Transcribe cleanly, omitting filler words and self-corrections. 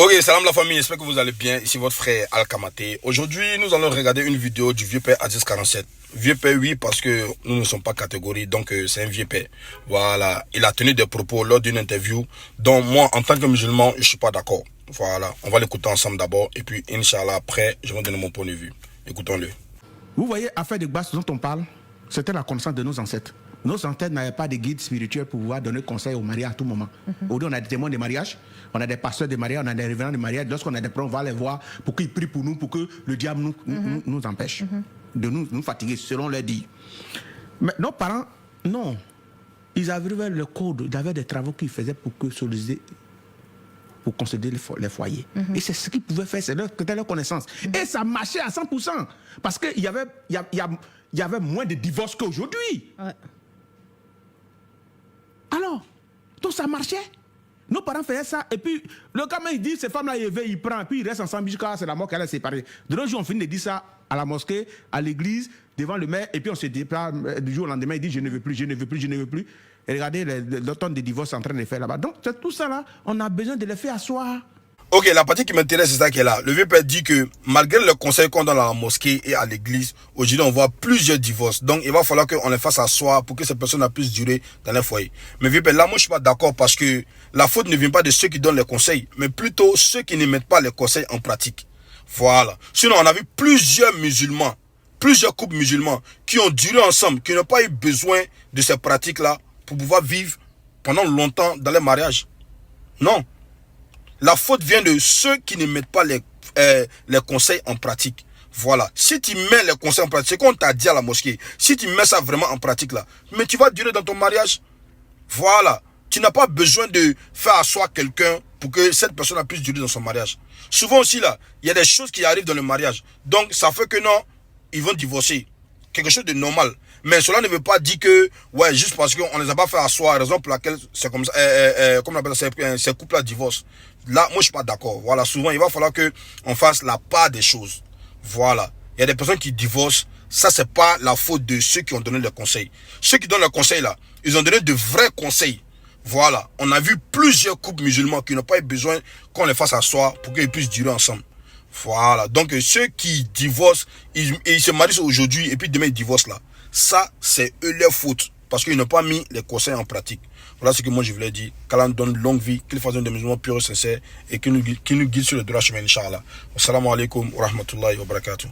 Ok, salam la famille, j'espère que vous allez bien. Ici votre frère Al-Kamaté. Aujourd'hui, nous allons regarder une vidéo du vieux père Aziz 47. Vieux père, oui, parce que nous ne sommes pas catégorie, donc c'est un vieux père. Voilà, il a tenu des propos lors d'une interview dont moi, en tant que musulman, je suis pas d'accord. Voilà, on va l'écouter ensemble d'abord et puis, Inch'Allah, après, je vais donner mon point de vue. Écoutons-le. Vous voyez, affaire de grâce dont on parle, c'était la connaissance de nos ancêtres. Nos ancêtres n'avaient pas de guide spirituel pour pouvoir donner conseil au mariage à tout moment. Aujourd'hui, on a des témoins de mariage, on a des pasteurs de mariage, on a des révérends de mariage. Lorsqu'on a des problèmes, on va les voir pour qu'ils prient pour nous, pour que le diable nous empêche de nous fatiguer, selon leur dit. Mais nos parents, non. Ils avaient le code, ils avaient des travaux qu'ils faisaient pour consolider les foyers. Et c'est ce qu'ils pouvaient faire, c'était leur connaissance. Et ça marchait à 100%. Parce qu'il y avait moins de divorces qu'aujourd'hui. Ouais. Alors, tout ça marchait. Nos parents faisaient ça. Et puis, le gamin, il dit, ces femmes-là, il prend, puis ils restent ensemble jusqu'à c'est la mort qu'elle a séparé. De nos jours, on finit de dire ça à la mosquée, à l'église, devant le maire, et puis on se déplace du jour au lendemain, il dit, je ne veux plus, je ne veux plus, je ne veux plus. Et regardez le temps de divorce en train de faire là-bas. Donc, tout ça là, on a besoin de les faire asseoir. Ok, la partie qui m'intéresse, c'est ça qui est là. Le vieux père dit que malgré le conseil qu'on donne à la mosquée et à l'église, aujourd'hui, on voit plusieurs divorces. Donc, il va falloir qu'on les fasse asseoir pour que ces personnes puissent durer dans leur foyer. Mais vieux père, là, moi, je suis pas d'accord parce que la faute ne vient pas de ceux qui donnent les conseils, mais plutôt ceux qui ne mettent pas les conseils en pratique. Voilà. Sinon, on a vu plusieurs musulmans, plusieurs couples musulmans qui ont duré ensemble, qui n'ont pas eu besoin de ces pratiques-là pour pouvoir vivre pendant longtemps dans leur mariage. Non. La faute vient de ceux qui ne mettent pas les conseils en pratique. Voilà. Si tu mets les conseils en pratique, c'est qu'on t'a dit à la mosquée. Si tu mets ça vraiment en pratique là, mais tu vas durer dans ton mariage. Voilà. Tu n'as pas besoin de faire asseoir quelqu'un pour que cette personne puisse durer dans son mariage. Souvent aussi là, il y a des choses qui arrivent dans le mariage. Donc ça fait que non, ils vont divorcer. Quelque chose de normal. Mais cela ne veut pas dire que, ouais, juste parce qu'on ne les a pas fait asseoir, raison pour laquelle c'est comme ça, comme on appelle ça, ces couples-là divorcent. Là, moi, je suis pas d'accord. Voilà, souvent, il va falloir qu'on fasse la part des choses. Voilà. Il y a des personnes qui divorcent. Ça, c'est pas la faute de ceux qui ont donné les conseils. Ceux qui donnent les conseils, là, ils ont donné de vrais conseils. Voilà. On a vu plusieurs couples musulmans qui n'ont pas eu besoin qu'on les fasse asseoir pour qu'ils puissent durer ensemble. Voilà. Donc, ceux qui divorcent, ils se marient aujourd'hui et puis demain ils divorcent là. Ça, c'est eux leur faute. Parce qu'ils n'ont pas mis les conseils en pratique. Voilà ce que moi je voulais dire. Qu'Allah nous donne longue vie, qu'il fasse des musulmans purs et sincères et qu'il nous guide sur le droit chemin, Inch'Allah. Assalamu alaikum wa rahmatullahi wa barakatuh.